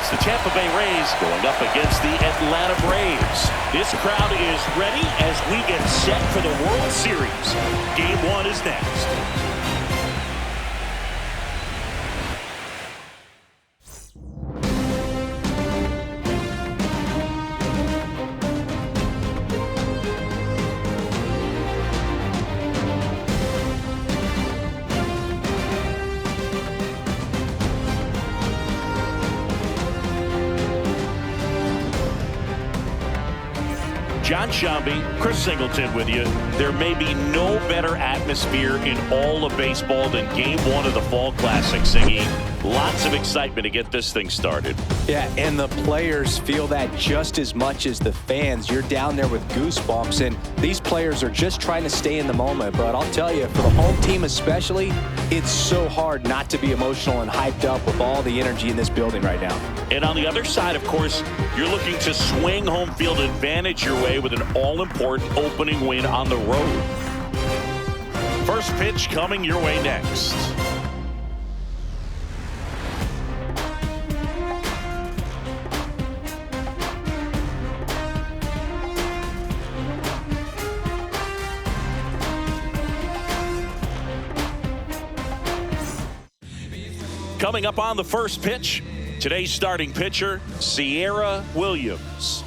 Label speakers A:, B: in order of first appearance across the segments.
A: It's the Tampa Bay Rays going up against the Atlanta Braves. This crowd is ready as we get set for the World Series. Game 1 is next. John Shambi, Chris Singleton with you. There may be no better atmosphere in all of baseball than Game 1 of the Fall Classic, Singy. Lots of excitement to get this thing started.
B: Yeah, and the players feel that just as much as the fans. You're down there with goosebumps, and these players are just trying to stay in the moment. But I'll tell you, for the home team especially, it's so hard not to be emotional and hyped up with all the energy in this building right now.
A: And on the other side, of course, you're looking to swing home field advantage your way with an all-important opening win on the road. First pitch coming your way next. Coming up on the first pitch, today's starting pitcher, Sierra Williams.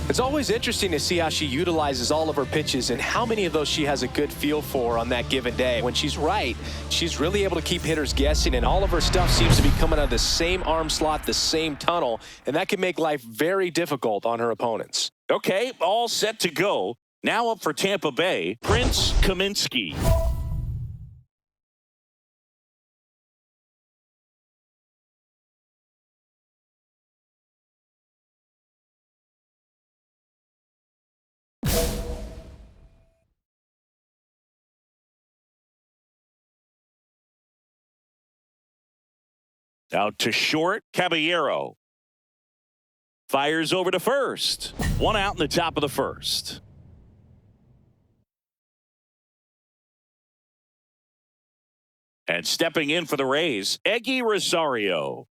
B: It's always interesting to see how she utilizes all of her pitches and how many of those she has a good feel for on that given day. When she's right, she's really able to keep hitters guessing, and all of her stuff seems to be coming out of the same arm slot, the same tunnel, and that can make life very difficult on her opponents.
A: Okay, all set to go. Now up for Tampa Bay, Prince Kaminsky. Out to short, Caballero. Fires over to first. One out in the top of the first. And stepping in for the Rays, Eggy Rosario.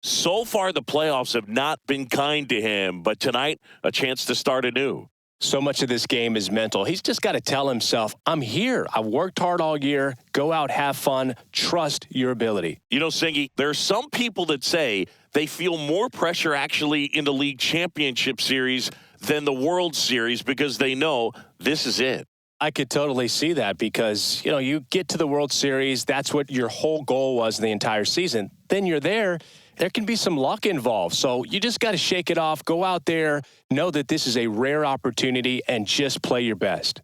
A: So far, the playoffs have not been kind to him, but tonight, a chance to start anew.
B: So much of this game is mental. He's just got to tell himself, I'm here. I've worked hard all year. Go out, have fun. Trust your ability.
A: You know, Singy, there are some people that say they feel more pressure actually in the league championship series than the World Series because they know this is it.
B: I could totally see that because, you know, you get to the World Series. That's what your whole goal was the entire season. Then you're there. There can be some luck involved. So you just got to shake it off. Go out there, know that this is a rare opportunity, and just play your best.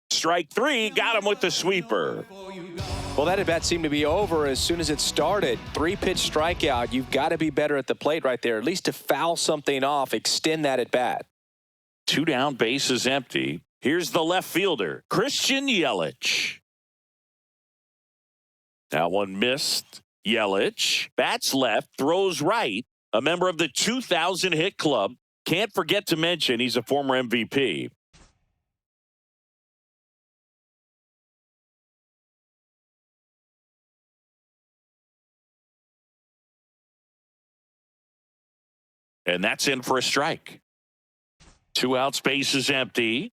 A: Strike three, got him with the sweeper.
B: Well, that at-bat seemed to be over as soon as it started. 3-pitch strikeout. You've got to be better at the plate right there, at least to foul something off, extend that at-bat.
A: 2 down, bases empty. Here's the left fielder, Christian Yelich. That one missed. Yelich bats left, throws right. A member of the 2000 hit club. Can't forget to mention he's a former MVP. And that's in for a strike. 2 outs, bases empty.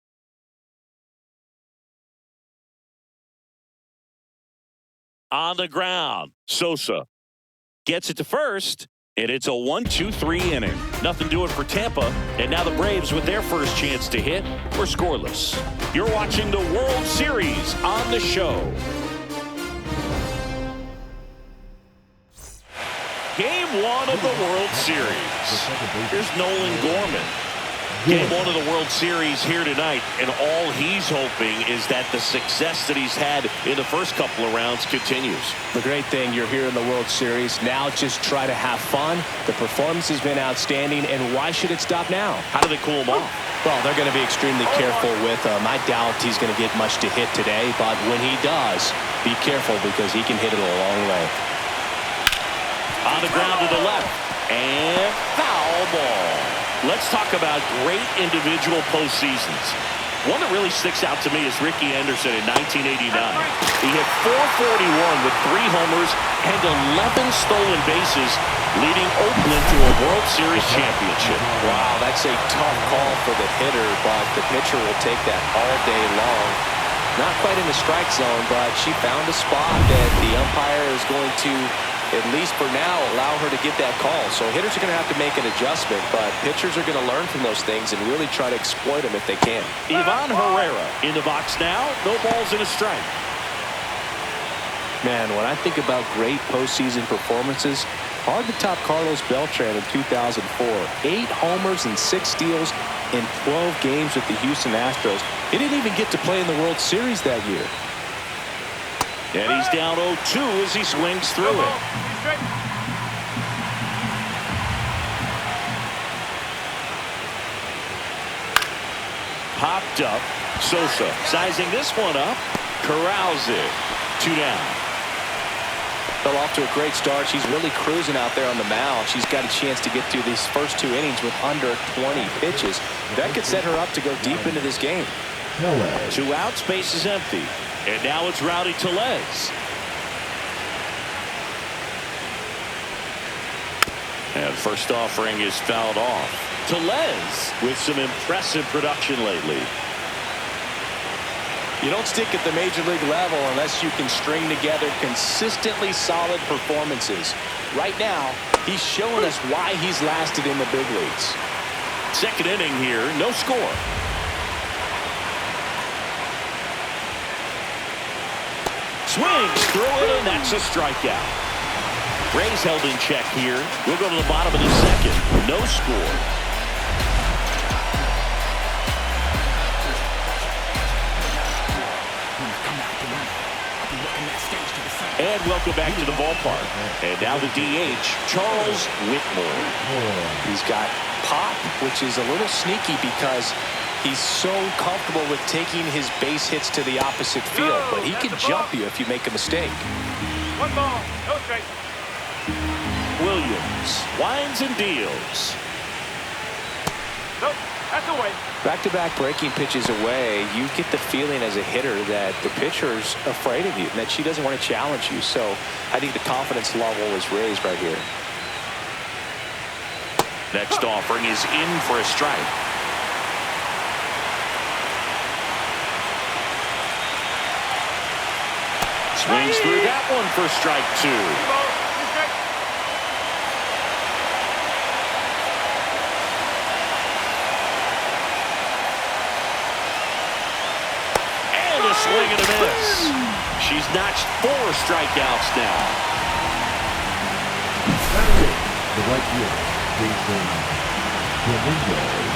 A: On the ground, Sosa gets it to first, and it's a 1-2-3 inning. Nothing doing for Tampa, and now the Braves with their first chance to hit were scoreless. You're watching the World Series on the show. Game 1 of the World Series. Here's Nolan Gorman. Game 1 of the World Series here tonight, and all he's hoping is that the success that he's had in the first couple of rounds continues.
B: The great thing, you're here in the World Series. Now just try to have fun. The performance has been outstanding, and why should it stop now?
A: How do they cool him off?
B: Well, they're going to be extremely careful with him. I doubt he's going to get much to hit today, but when he does, be careful because he can hit it a long way.
A: On the ground to the left, and foul ball. Let's talk about great individual postseasons. One that really sticks out to me is Ricky Anderson in 1989. He hit .441 with 3 homers and 11 stolen bases, leading Oakland to a World Series championship.
B: Wow, that's a tough call for the hitter, but the pitcher will take that all day long. Not quite in the strike zone, but she found a spot that the umpire is going to, at least for now, allow her to get that call. So hitters are going to have to make an adjustment, but pitchers are going to learn from those things and really try to exploit them if they can.
A: Ivan Herrera in the box now. No balls and a strike.
B: Man, when I think about great postseason performances, hard to top Carlos Beltran in 2004. 8 homers and 6 steals in 12 games with the Houston Astros. He didn't even get to play in the World Series that year.
A: And he's down 0-2 as he swings through it. Popped up. Sosa sizing this one up. Corrals it. 2 down.
B: Fell off to a great start. She's really cruising out there on the mound. She's got a chance to get through these first 2 innings with under 20 pitches. That could set her up to go deep into this game.
A: 2 outs, base is empty. And now it's Rowdy Tellez. And first offering is fouled off. Tellez with some impressive production lately.
B: You don't stick at the major league level unless you can string together consistently solid performances. Right now, he's showing us why he's lasted in the big leagues.
A: Second inning here, no score. Swings through it, and that's a strikeout. Rays held in check here. We'll go to the bottom of the second. No score. And welcome back to the ballpark. And now the DH, Charles Whitmore.
B: He's got pop, which is a little sneaky because he's so comfortable with taking his base hits to the opposite field. But he can jump you if you make a mistake.
C: 1 ball, no strike.
A: Williams winds and deals.
C: Nope, that's away.
B: Back-to-back breaking pitches away, you get the feeling as a hitter that the pitcher's afraid of you and that she doesn't want to challenge you. So I think the confidence level is raised right here.
A: Next offering is in for a strike. Swings through that one for strike 2.
C: 3 balls, 2 strikes.
A: And a swing and a miss. She's notched 4 strikeouts now.
D: The right fielder, Jason Dominguez.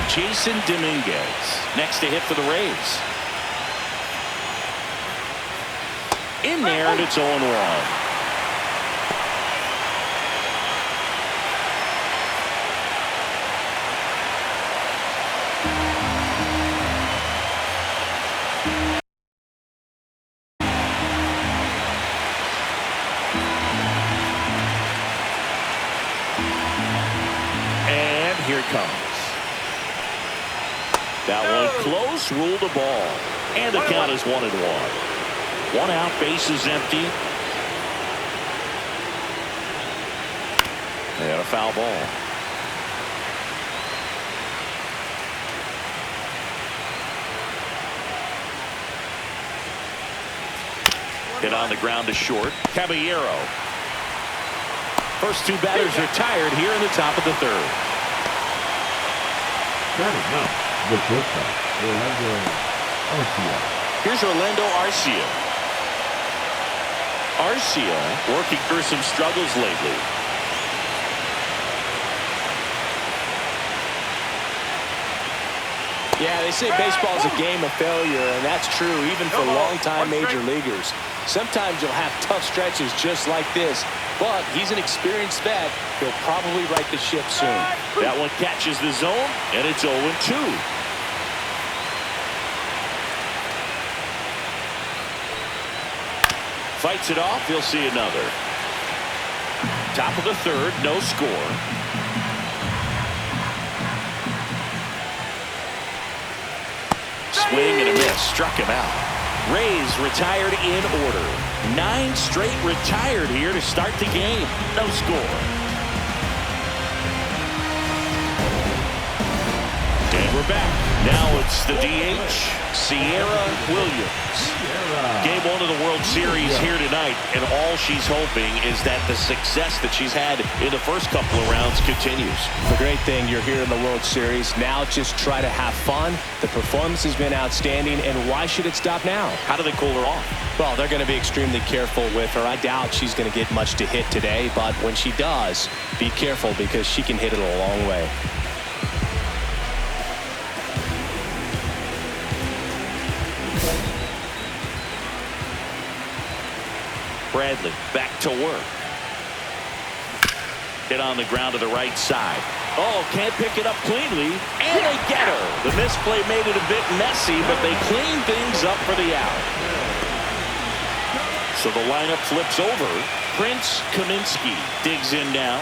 A: Jason Dominguez next to hit for the Rays. In there, and it's 0-1. And here it comes. That one close, ruled a ball. And the count is 1-1. 1 out, base is empty. And a foul ball. Hit on the ground to short. Caballero. First 2 batters are tired here in the top of the 3rd.
D: Batting up, the shortstop, Orlando Arcia.
A: Here's Orlando Arcia. Arcia working through some struggles lately.
B: Yeah, they say baseball is a game of failure, and that's true even for longtime major leaguers. Sometimes you'll have tough stretches just like this, but he's an experienced vet. He'll probably right the ship soon.
A: That one catches the zone, and it's 0-2. Fights it off. He'll see another. Top of the third, no score. Swing and a miss, struck him out. Rays retired in order. 9 straight retired here to start the game. No score. And we're back. Now it's the DH, Sierra Williams. Game 1 of the World Series here tonight, and all she's hoping is that the success that she's had in the first couple of rounds continues.
B: The great thing, you're here in the World Series. Now just try to have fun. The performance has been outstanding, and why should it stop now?
A: How do they cool her off?
B: Well, they're going to be extremely careful with her. I doubt she's going to get much to hit today, but when she does, be careful because she can hit it a long way.
A: Bradley back to work. Hit on the ground to the right side. Oh, can't pick it up cleanly, and they get her. The misplay made it a bit messy, but they clean things up for the out. So the lineup flips over. Prince Kaminsky digs in now.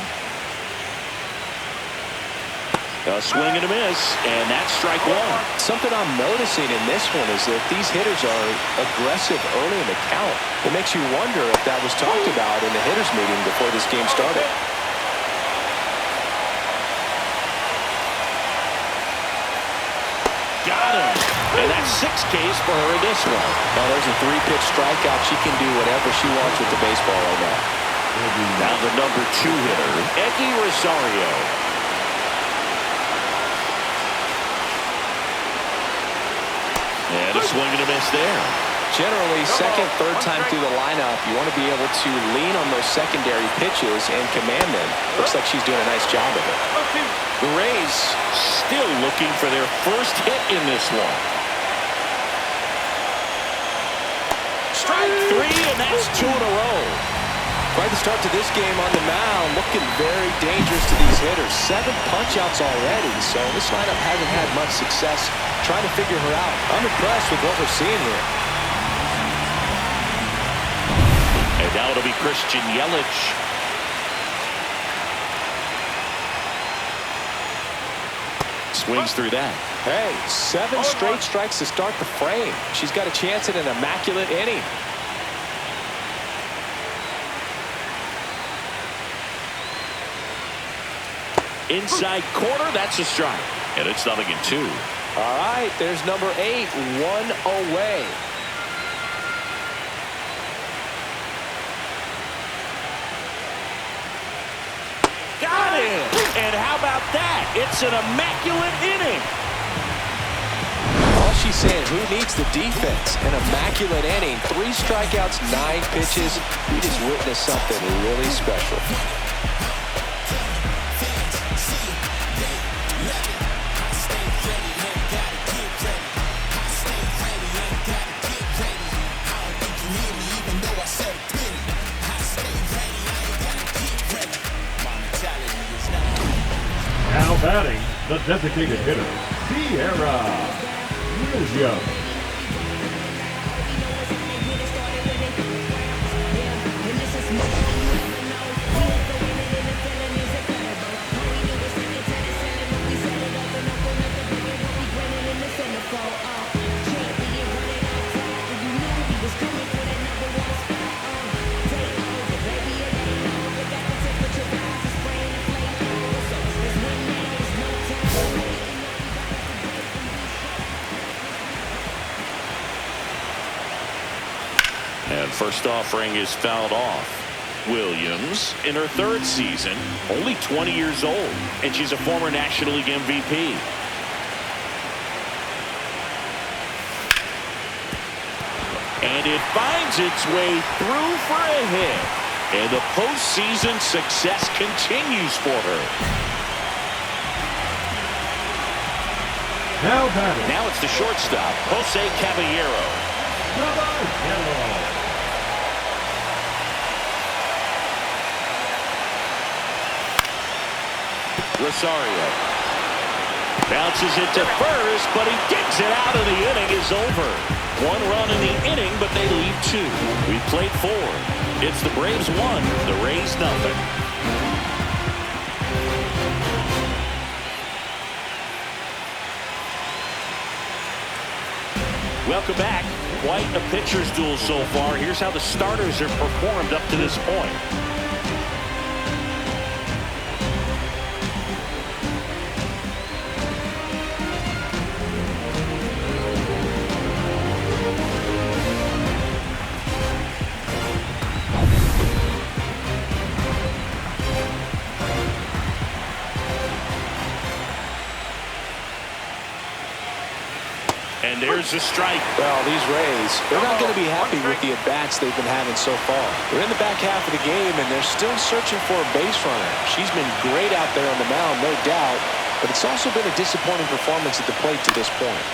A: A swing and a miss, and that's strike 1.
B: Something I'm noticing in this one is that these hitters are aggressive early in the count. It makes you wonder if that was talked about in the hitters meeting before this game started.
A: Got him. And that's 6 Ks for her in this one.
B: Now there's a 3-pitch strikeout. She can do whatever she wants with the baseball right now.
A: Now the number 2 hitter, Eddie Rosario. And a swing and a miss there.
B: Generally, second, third time through the lineup, you want to be able to lean on those secondary pitches and command them. Looks like she's doing a nice job of it.
A: The Rays still looking for their first hit in this one. Strike 3, and that's 2 in a row.
B: Quite the start to this game on the mound, looking very dangerous to these hitters. 7 punch-outs already, so this lineup hasn't had much success trying to figure her out. I'm impressed with what we're seeing here.
A: And now it'll be Christian Yelich. Swings through that.
B: Hey, 7 straight strikes to start the frame. She's got a chance at an immaculate inning.
A: Inside corner, that's a strike. And it's 0-2.
B: All right, there's number 8, 1 away.
A: Got him! And how about that? It's an immaculate inning.
B: All she's saying, who needs the defense? An immaculate inning. 3 strikeouts, 9 pitches. We just witnessed something really special.
D: Now batting, the designated hitter, Sierra Williams.
A: And first offering is fouled off. Williams, in her 3rd season, only 20 years old, and she's a former National League MVP. And it finds its way through for a hit. And the postseason success continues for her.
D: Now batting,
A: Now it's the shortstop, Jose Caballero.
D: Caballero.
A: Rosario bounces it to first, but he digs it out, and the inning is over. 1 run in the inning, but they lead 2. We played 4. It's the Braves 1, the Rays 0. Welcome back. Quite a pitcher's duel so far. Here's how the starters have performed up to this point. And there's a strike.
B: Well, these Rays, they're not going to be happy with the at-bats they've been having so far. They're in the back half of the game, and they're still searching for a base runner. She's been great out there on the mound, no doubt, but it's also been a disappointing performance at the plate to this point.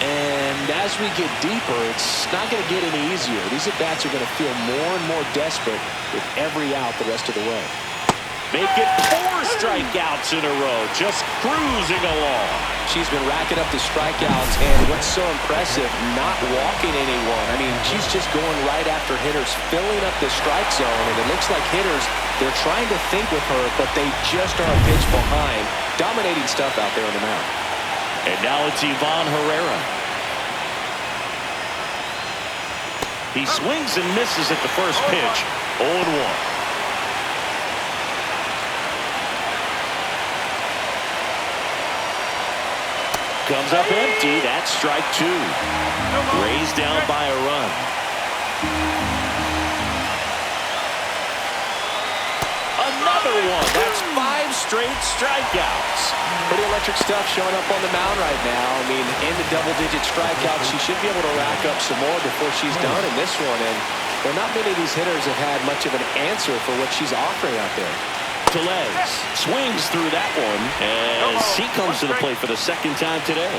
B: And as we get deeper, it's not going to get any easier. These at-bats are going to feel more and more desperate with every out the rest of the way.
A: Make it 4 strikeouts in a row, just cruising along.
B: She's been racking up the strikeouts, and what's so impressive, not walking anyone. I mean, she's just going right after hitters, filling up the strike zone, and it looks like hitters, they're trying to think with her, but they just are a pitch behind. Dominating stuff out there on the mound.
A: And now it's Ivan Herrera. He swings and misses at the first pitch, 0-1. Comes up empty. That's strike 2. Rays down by a run. Another one. That's 5 straight strikeouts.
B: Pretty electric stuff showing up on the mound right now. I mean, in the double-digit strikeouts, she should be able to rack up some more before she's done in this one. And well, not many of these hitters have had much of an answer for what she's offering out there.
A: Tellez swings through that one as he comes to the plate for the second time today.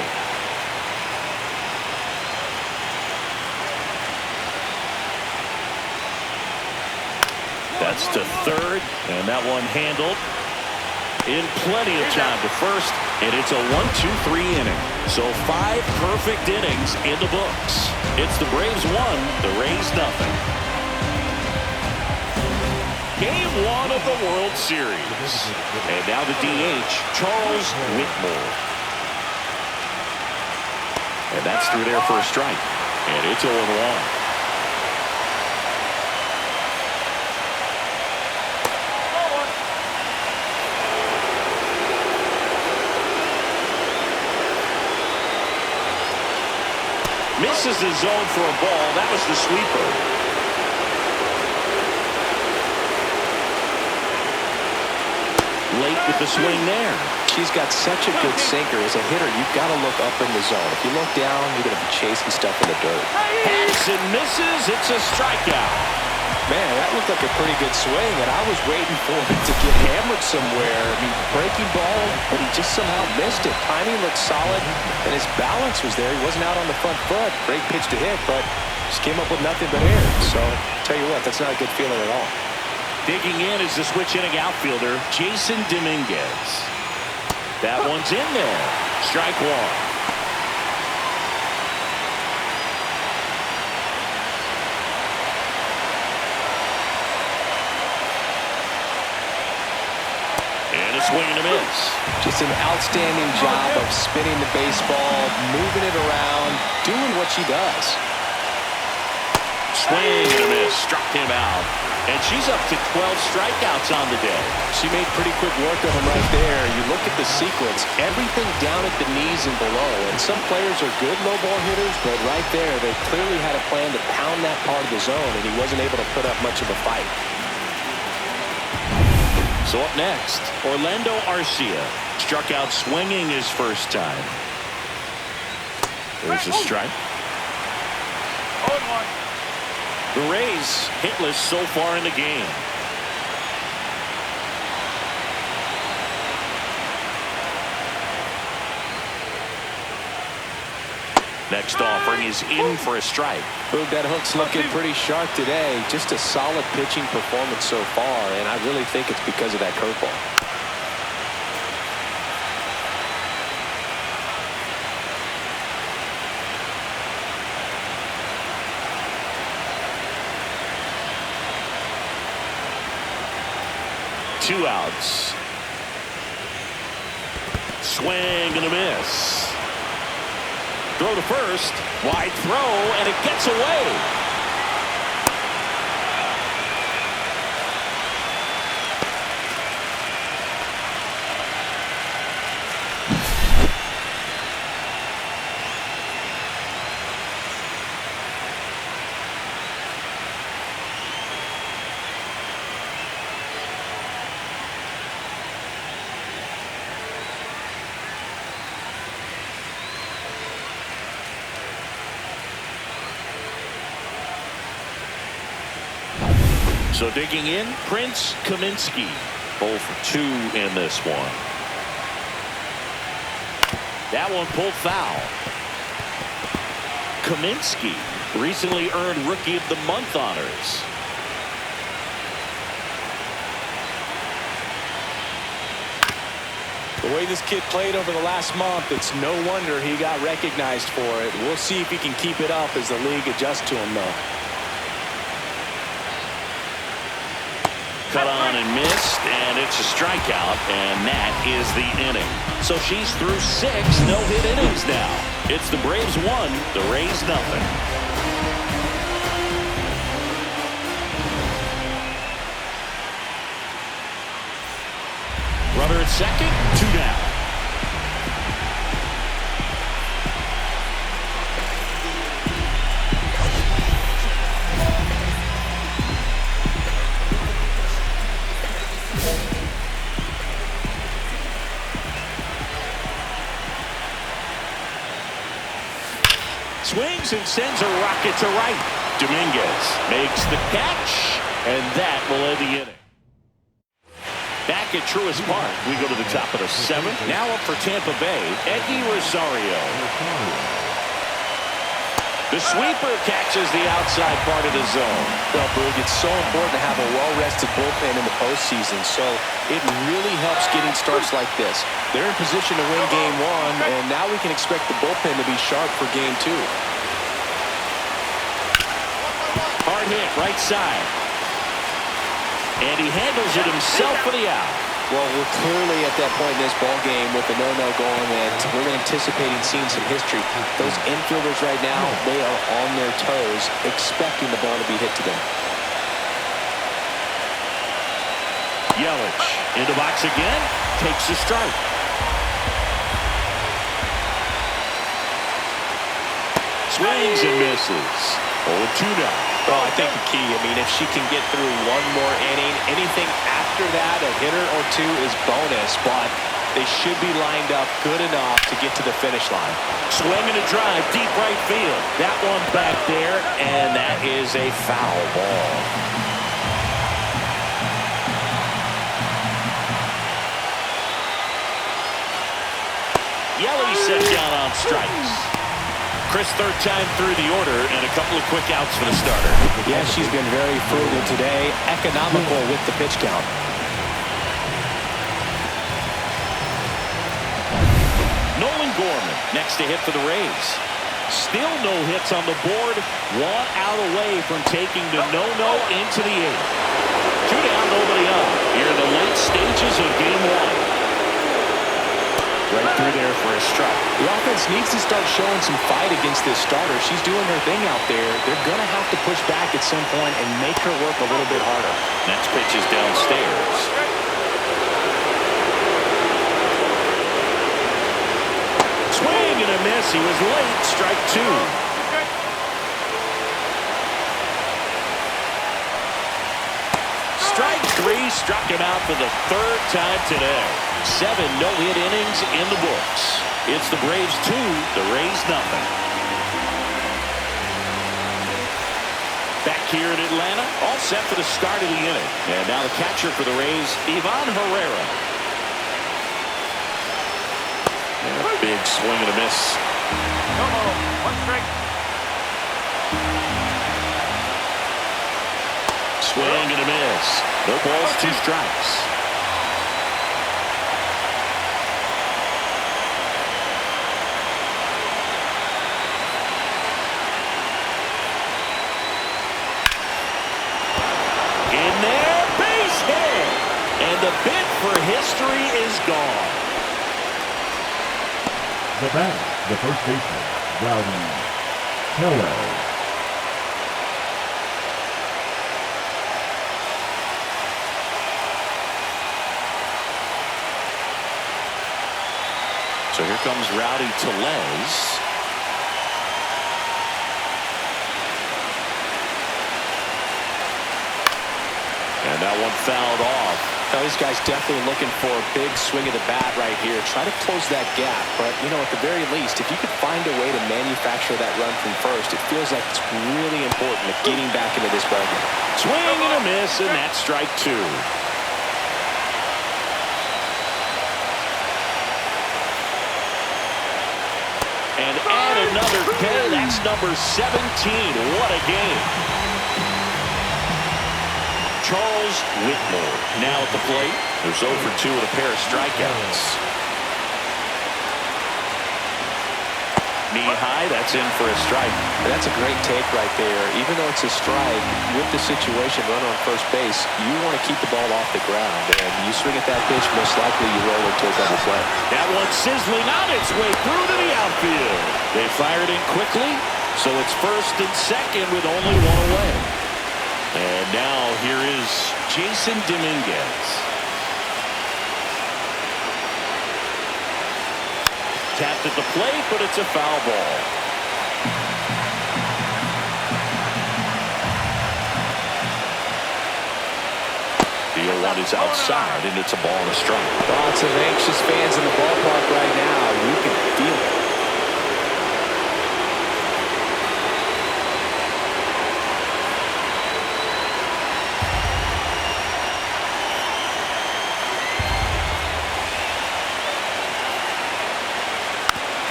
A: That's to third, and that one handled in plenty of time to first, and it's a 1-2-3 inning. So 5 perfect innings in the books. It's the Braves 1, the Rays nothing. Game 1 of the World Series. And now the DH, Charles Whitmore. And that's through there for a strike. And it's 0-1. Misses the zone for a ball. That was the sweeper. Late with the swing there.
B: She's got such a good sinker. As a hitter, you've got to look up in the zone. If you look down, you're going to be chasing stuff in the dirt.
A: Hits and misses. It's a strikeout.
B: Man, that looked like a pretty good swing, and I was waiting for him to get hammered somewhere. I mean, breaking ball, but he just somehow missed it. Timing looked solid, and his balance was there. He wasn't out on the front foot. Great pitch to hit, but just came up with nothing but air. So, tell you what, that's not a good feeling at all.
A: Digging in is the switch-hitting outfielder, Jason Dominguez. That one's in there. Strike 1. And a swing and a miss.
B: Just an outstanding job of spinning the baseball, moving it around, doing what she does.
A: Swing and a miss. Struck him out. And she's up to 12 strikeouts on the day.
B: She made pretty quick work of him right there. You look at the sequence, everything down at the knees and below. And some players are good low ball hitters, but right there, they clearly had a plan to pound that part of the zone, and he wasn't able to put up much of a fight.
A: So up next, Orlando Arcia struck out swinging his first time. There's a strike.
C: 0-1.
A: The Rays hitless so far in the game. Next offering is in for a strike.
B: Boog, that hook's looking pretty sharp today. Just a solid pitching performance so far, and I really think it's because of that curveball.
A: Two outs. Swing and a miss. Throw to first. Wide throw, and it gets away. So digging in, Prince Kaminsky. 0 for 2 in this one. That one pulled foul. Kaminsky recently earned Rookie of the Month honors.
B: The way this kid played over the last month, it's no wonder he got recognized for it. We'll see if he can keep it up as the league adjusts to him, though.
A: Cut on and missed, and it's a strikeout, and that is the inning. So she's through 6 no-hit innings now. It's the Braves 1, the Rays nothing. Runner at second, 2 down. Swings and sends a rocket to right. Dominguez makes the catch, and that will end the inning. Back at Truist Park, we go to the top of the 7th. Now up for Tampa Bay, Eddie Rosario. The sweeper catches the outside part of the zone.
B: Well, Boog, it's so important to have a well-rested bullpen in the postseason, so it really helps getting starts like this. They're in position to win Game 1, and now we can expect the bullpen to be sharp for Game 2.
A: Hard hit, right side. And he handles it himself for the out.
B: Well, we're clearly at that point in this ball game with the no-no going, and we're anticipating seeing some history. Those infielders right now, they are on their toes, expecting the ball to be hit to them.
A: Yelich in the box again, takes a strike. Swings and misses. 0-2 now.
B: Well, I think the key, if she can get through one more inning, anything after that, a hitter or 2 is bonus, but they should be lined up good enough to get to the finish line.
A: Swinging a drive, deep right field. That one back there, and that is a foul ball. Yelich set down on strikes. Chris, 3rd time through the order, and a couple of quick outs for the starter.
B: Yeah, she's been very frugal today, economical with the pitch count.
A: Nolan Gorman next to hit for the Rays. Still no hits on the board. 1 out away from taking the no-no into the 8th. 2 down, nobody on. Here in the late stages of Game 1. Right through there for a strike.
B: The offense needs to start showing some fight against this starter. She's doing her thing out there. They're going to have to push back at some point and make her work a little bit harder.
A: Next pitch is downstairs. Swing and a miss. He was late. Strike 2. Strike 3 struck him out for the 3rd time today. 7 no-hit innings in the books. It's the Braves 2, the Rays nothing. Back here in Atlanta, all set for the start of the inning. And now the catcher for the Rays, Ivan Herrera. And a big swing and a miss.
C: No more. 1 strike.
A: Swing and a miss. No balls, 2 strikes. In there, base hit. And the bid for history is gone.
D: The batter, the first baseman, Rowdy Hello.
A: So here comes Rowdy Tellez. And that one fouled off.
B: Now, this guy's definitely looking for a big swing of the bat right here. Try to close that gap. But, you know, at the very least, if you could find a way to manufacture that run from first, it feels like it's really important to getting back into this ballgame.
A: Swing and a miss, and that's strike two. And add another K. That's number 17. What a game. Charles Whitmore now at the plate. There's 0 for 2 with a pair of strikeouts. Knee high, that's in for a strike.
B: And that's a great take right there. Even though it's a strike, with the situation, runner on first base, you want to keep the ball off the ground. And you swing at that pitch, most likely you roll into a double play.
A: That one sizzling on its way through to the outfield. They fired in quickly, so it's first and second with only one away. And now here is Jason Dominguez. Tapped at the plate, but it's a foul ball. The 0-1 is outside, and it's a ball and a strike.
B: Lots of anxious fans in the ballpark right now. You can feel it.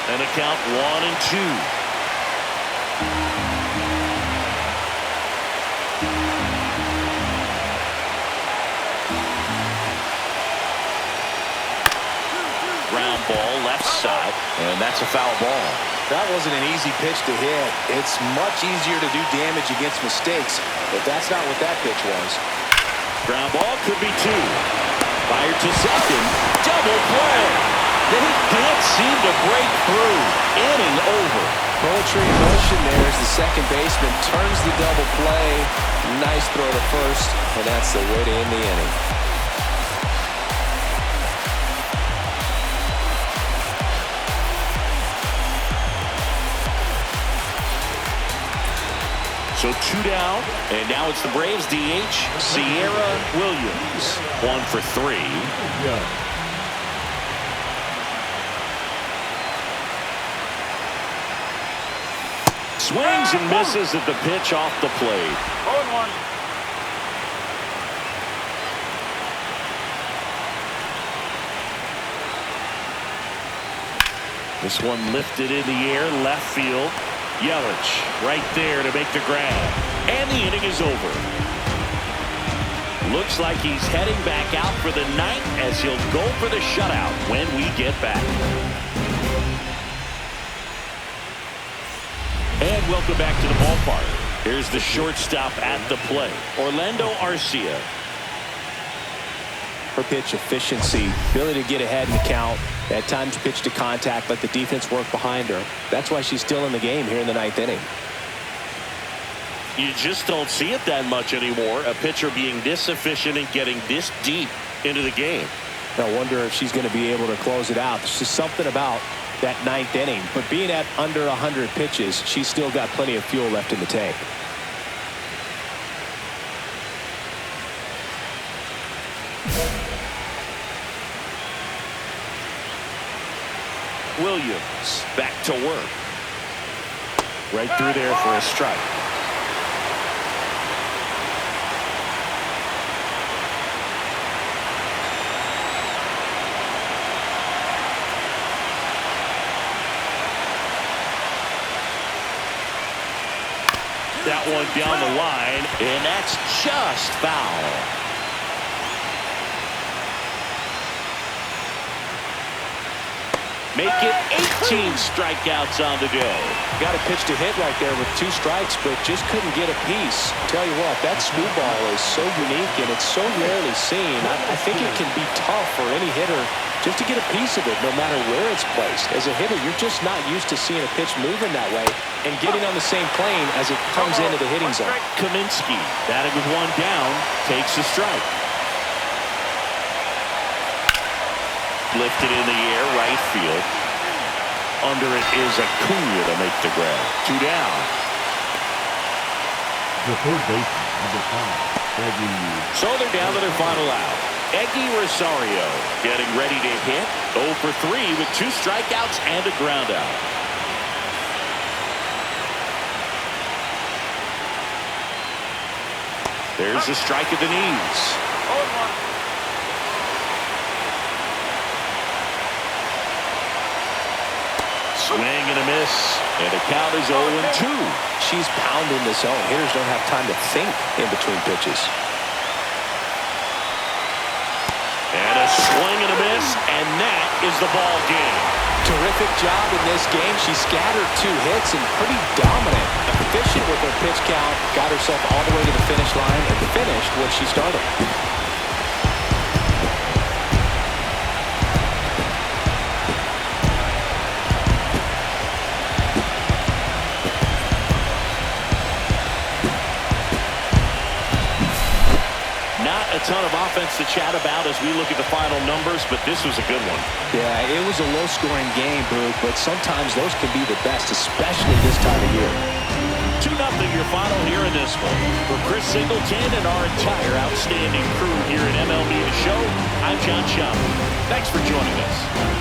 A: And a count 1-2. Ground ball left side, and that's a foul ball.
B: That wasn't an easy pitch to hit. It's much easier to do damage against mistakes, but that's not what that pitch was.
A: Ground ball could be 2. Fired to second. Double play. They can't seem to break through. Inning over.
B: Poetry in motion there as the second baseman turns the double play. Nice throw to first, and that's the way to end the inning.
A: So 2 down, and now it's the Braves DH, Sierra Williams. 1 for 3.
D: Yeah.
A: Swings and misses at the pitch off the plate.
C: 0-1.
A: This one lifted in the air, left field. Yelich right there to make the grab. And the inning is over. Looks like he's heading back out for the ninth as he'll go for the shutout when we get back. And welcome back to the ballpark. Here's the shortstop at the plate, Orlando Arcia.
B: Her pitch efficiency, ability to get ahead in the count, at times pitch to contact, let the defense work behind her. That's why she's still in the game here in the ninth inning.
A: You just don't see it that much anymore. A pitcher being this efficient and getting this deep into the game.
B: I wonder if she's going to be able to close it out. There's just something about that ninth inning, but being at under 100 pitches, she's still got plenty of fuel left in the tank.
A: Williams back to work. Right through there for a strike. That one down the line, and that's just foul. Make it 18 strikeouts on the day.
B: Got a pitch to hit right there with 2 strikes, but just couldn't get a piece. Tell you what, that screwball is so unique and it's so rarely seen. I think it can be tough for any hitter just to get a piece of it no matter where it's placed. As a hitter, you're just not used to seeing a pitch moving that way and getting on the same plane as it comes into the hitting zone.
A: Kaminsky, batting with one down, takes a strike. Lifted in the air, right field. Under it is Acuna to make the grab. 2 down.
D: The third baseman, number 5, Eddie.
A: So they're down to their final out. Eggy Rosario getting ready to hit. 0 for 3 with 2 strikeouts and a ground out. There's a strike at the knees. Swing and a miss. And the count is 0-2.
B: She's pounding the zone. Hitters don't have time to think in between pitches.
A: And a swing and a miss, and that is the ball game.
B: Terrific job in this game. She scattered 2 hits and pretty dominant. Efficient with her pitch count. Got herself all the way to the finish line and finished what she started.
A: Not a ton of offense to chat about as we look at the final numbers, but this was a good one.
B: Yeah, it was a low-scoring game, Boog, but sometimes those can be the best, especially this time of year.
A: 2-0 your final here in this one. For Chris Singleton and our entire outstanding crew here at MLB The Show, I'm John Schaumburg. Thanks for joining us.